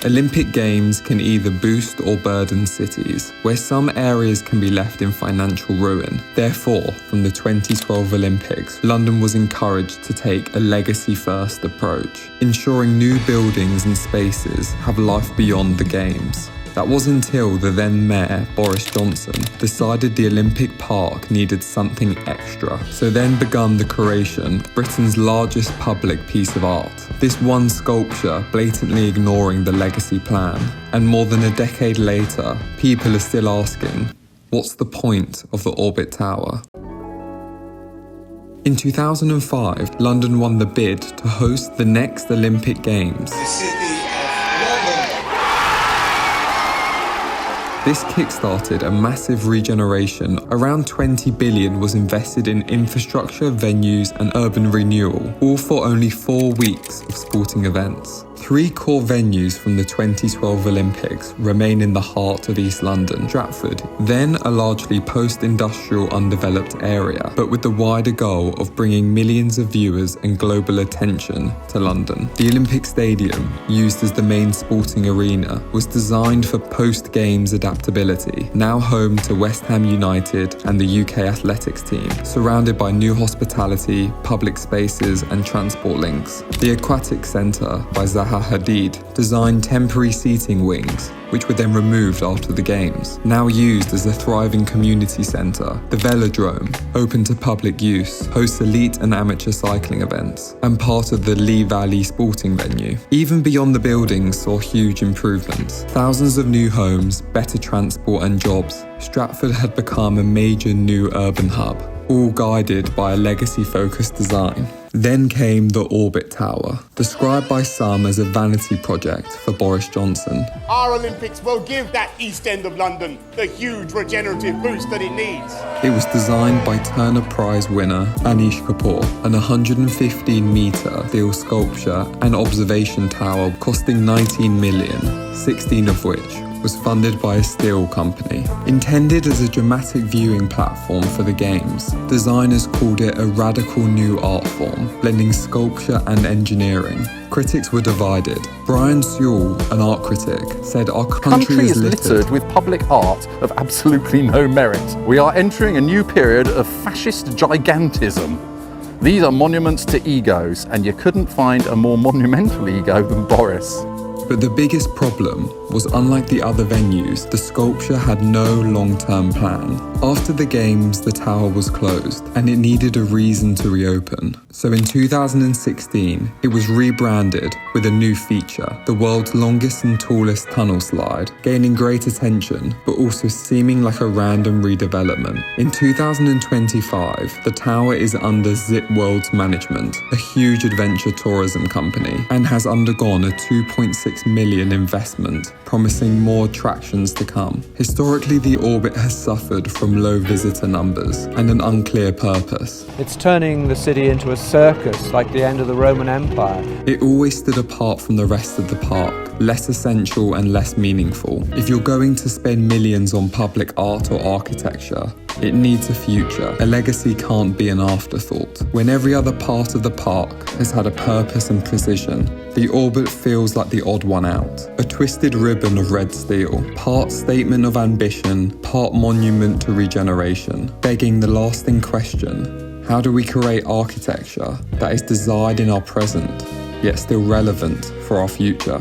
Olympic Games can either boost or burden cities, where some areas can be left in financial ruin. Therefore, from the 2012 Olympics, London was encouraged to take a legacy-first approach, ensuring new buildings and spaces have life beyond the Games. That was until the then Mayor, Boris Johnson, decided the Olympic Park needed something extra. So then began the creation of Britain's largest public piece of art. This one sculpture blatantly ignoring the legacy plan. And more than a decade later, people are still asking, what's the point of the Orbit Tower? In 2005, London won the bid to host the next Olympic Games. This kickstarted a massive regeneration. Around 20 billion was invested in infrastructure, venues and urban renewal, all for only 4 weeks of sporting events. 3 core venues from the 2012 Olympics remain in the heart of East London. Stratford, then a largely post-industrial undeveloped area, but with the wider goal of bringing millions of viewers and global attention to London. The Olympic Stadium, used as the main sporting arena, was designed for post-Games adaptability, now home to West Ham United and the UK athletics team, surrounded by new hospitality, public spaces and transport links. The Aquatic Centre by Zaha Hadid designed temporary seating wings, which were then removed after the Games. Now used as a thriving community centre, the Velodrome, open to public use, hosts elite and amateur cycling events, and part of the Lee Valley sporting venue. Even beyond the buildings saw huge improvements. Thousands of new homes, better transport and jobs. Stratford had become a major new urban hub, all guided by a legacy-focused design. Then came the Orbit Tower, described by some as a vanity project for Boris Johnson. Our Olympics will give that East End of London the huge regenerative boost that it needs. It was designed by Turner Prize winner Anish Kapoor, an 115-metre steel sculpture and observation tower costing 19 million, 16 of which was funded by a steel company. Intended as a dramatic viewing platform for the Games, designers called it a radical new art form, blending sculpture and engineering. Critics were divided. Brian Sewell, an art critic, said our country is littered with public art of absolutely no merit. We are entering a new period of fascist gigantism. These are monuments to egos, and you couldn't find a more monumental ego than Boris. But the biggest problem was, unlike the other venues, the sculpture had no long-term plan. After the Games, the tower was closed, and it needed a reason to reopen. So in 2016, it was rebranded with a new feature, the world's longest and tallest tunnel slide, gaining great attention, but also seeming like a random redevelopment. In 2025, the tower is under Zip World's management, a huge adventure tourism company, and has undergone a 2.6 million investment, promising more attractions to come. Historically, the Orbit has suffered from low visitor numbers and an unclear purpose. It's turning the city into a circus like the end of the Roman Empire. It always stood apart from the rest of the park, less essential and less meaningful. If you're going to spend millions on public art or architecture, it needs a future. A legacy can't be an afterthought. When every other part of the park has had a purpose and precision, the Orbit feels like the odd one out. A twisted ribbon of red steel, part statement of ambition, part monument to regeneration, begging the lasting question: how do we create architecture that is desired in our present, yet still relevant for our future?